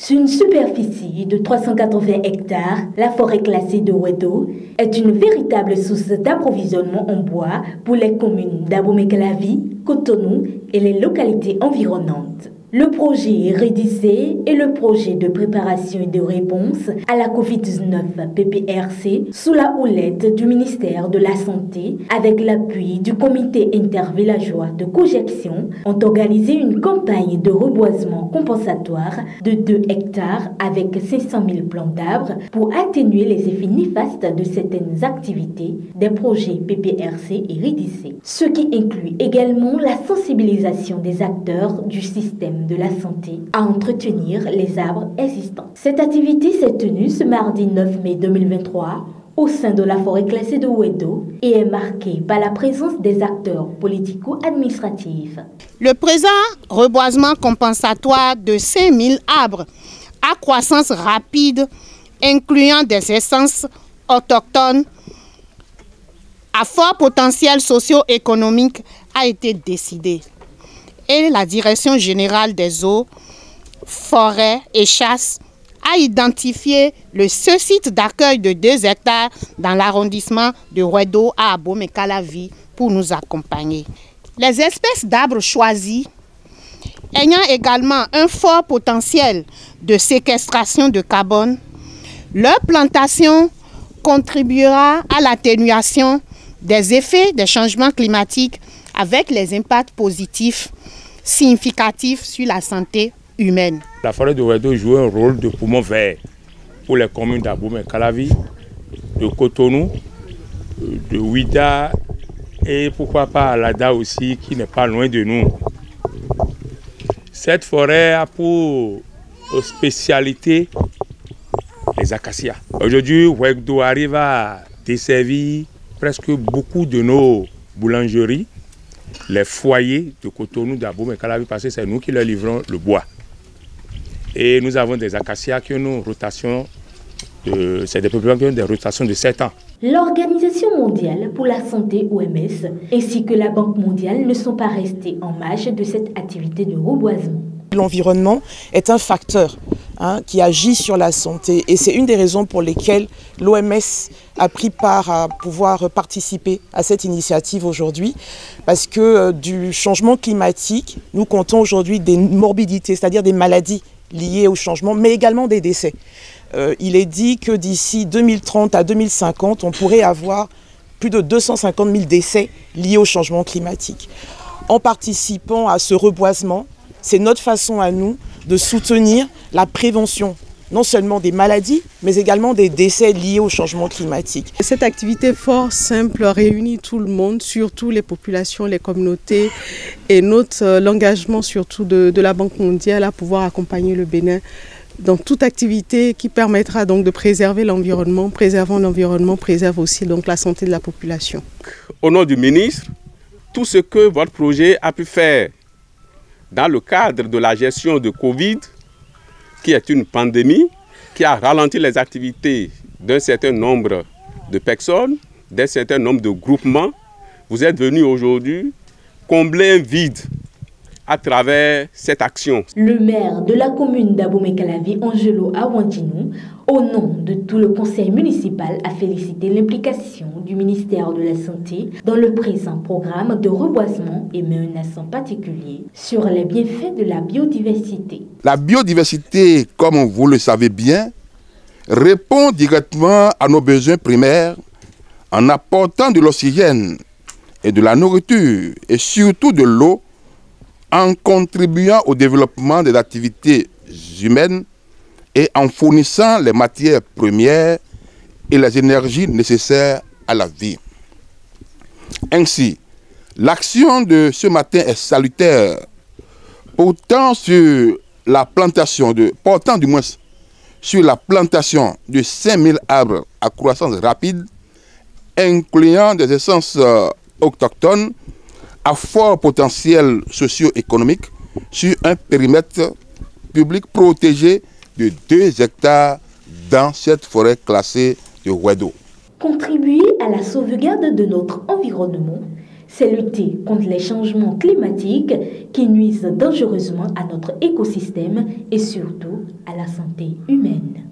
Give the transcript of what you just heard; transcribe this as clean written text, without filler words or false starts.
Sur une superficie de 380 hectares, la forêt classée de Wedo est une véritable source d'approvisionnement en bois pour les communes d'Abomey-Calavi, Cotonou et les localités environnantes. Le projet Rédissé est le projet de préparation et de réponse à la Covid-19 PPRC sous la houlette du ministère de la Santé avec l'appui du comité intervillageois de cogestion ont organisé une campagne de reboisement compensatoire de 2 hectares avec 500 000 plants d'arbres pour atténuer les effets néfastes de certaines activités des projets PPRC et Rédissé. Ce qui inclut également la sensibilisation des acteurs du système de la santé à entretenir les arbres existants. Cette activité s'est tenue ce mardi 9 mai 2023 au sein de la forêt classée de Wedo et est marquée par la présence des acteurs politico-administratifs. Le présent reboisement compensatoire de 5000 arbres à croissance rapide, incluant des essences autochtones à fort potentiel socio-économique, a été décidé. Et la Direction générale des eaux, forêts et chasses a identifié ce site d'accueil de 2 hectares dans l'arrondissement de Wedo à Abomey-Calavi pour nous accompagner. Les espèces d'arbres choisis ayant également un fort potentiel de séquestration de carbone, leur plantation contribuera à l'atténuation des effets des changements climatiques avec les impacts positifs significatifs sur la santé humaine. La forêt de Wedo joue un rôle de poumon vert pour les communes d'Abomey-Calavi, de Cotonou, de Ouida et pourquoi pas Alada aussi qui n'est pas loin de nous. Cette forêt a pour spécialité les acacias. Aujourd'hui, Wedo arrive à desservir presque beaucoup de nos boulangeries, les foyers de Cotonou, d'Abomey-Calavi, parce que c'est nous qui leur livrons le bois. Et nous avons des acacias qui ont une rotation, c'est des populations qui ont des rotations de 7 ans. L'Organisation mondiale pour la santé OMS ainsi que la Banque mondiale ne sont pas restés en marge de cette activité de reboisement. L'environnement est un facteur qui agit sur la santé et c'est une des raisons pour lesquelles l'OMS a pris part à pouvoir participer à cette initiative aujourd'hui parce que du changement climatique, nous comptons aujourd'hui des morbidités, c'est-à-dire des maladies liées au changement, mais également des décès. Il est dit que d'ici 2030 à 2050, on pourrait avoir plus de 250 000 décès liés au changement climatique. En participant à ce reboisement, c'est notre façon à nous de soutenir la prévention, non seulement des maladies, mais également des décès liés au changement climatique. Cette activité fort simple réunit tout le monde, surtout les populations, les communautés, et note l'engagement surtout de la Banque mondiale à pouvoir accompagner le Bénin dans toute activité qui permettra donc de préserver l'environnement. Préservant l'environnement, préserve aussi donc la santé de la population. Au nom du ministre, tout ce que votre projet a pu faire dans le cadre de la gestion de Covid, qui est une pandémie, qui a ralenti les activités d'un certain nombre de personnes, d'un certain nombre de groupements, vous êtes venus aujourd'hui combler un vide à travers cette action. Le maire de la commune d'Abomey-Calavi, Angelo Awandinou, au nom de tout le conseil municipal, a félicité l'implication du ministère de la Santé dans le présent programme de reboisement et met un accent particulier sur les bienfaits de la biodiversité. La biodiversité, comme vous le savez bien, répond directement à nos besoins primaires en apportant de l'oxygène et de la nourriture et surtout de l'eau, en contribuant au développement des activités humaines et en fournissant les matières premières et les énergies nécessaires à la vie. Ainsi, l'action de ce matin est salutaire, portant sur la plantation de 5000 arbres à croissance rapide, incluant des essences autochtones à fort potentiel socio-économique sur un périmètre public protégé de 2 hectares dans cette forêt classée de Wedo. Contribuer à la sauvegarde de notre environnement, c'est lutter contre les changements climatiques qui nuisent dangereusement à notre écosystème et surtout à la santé humaine.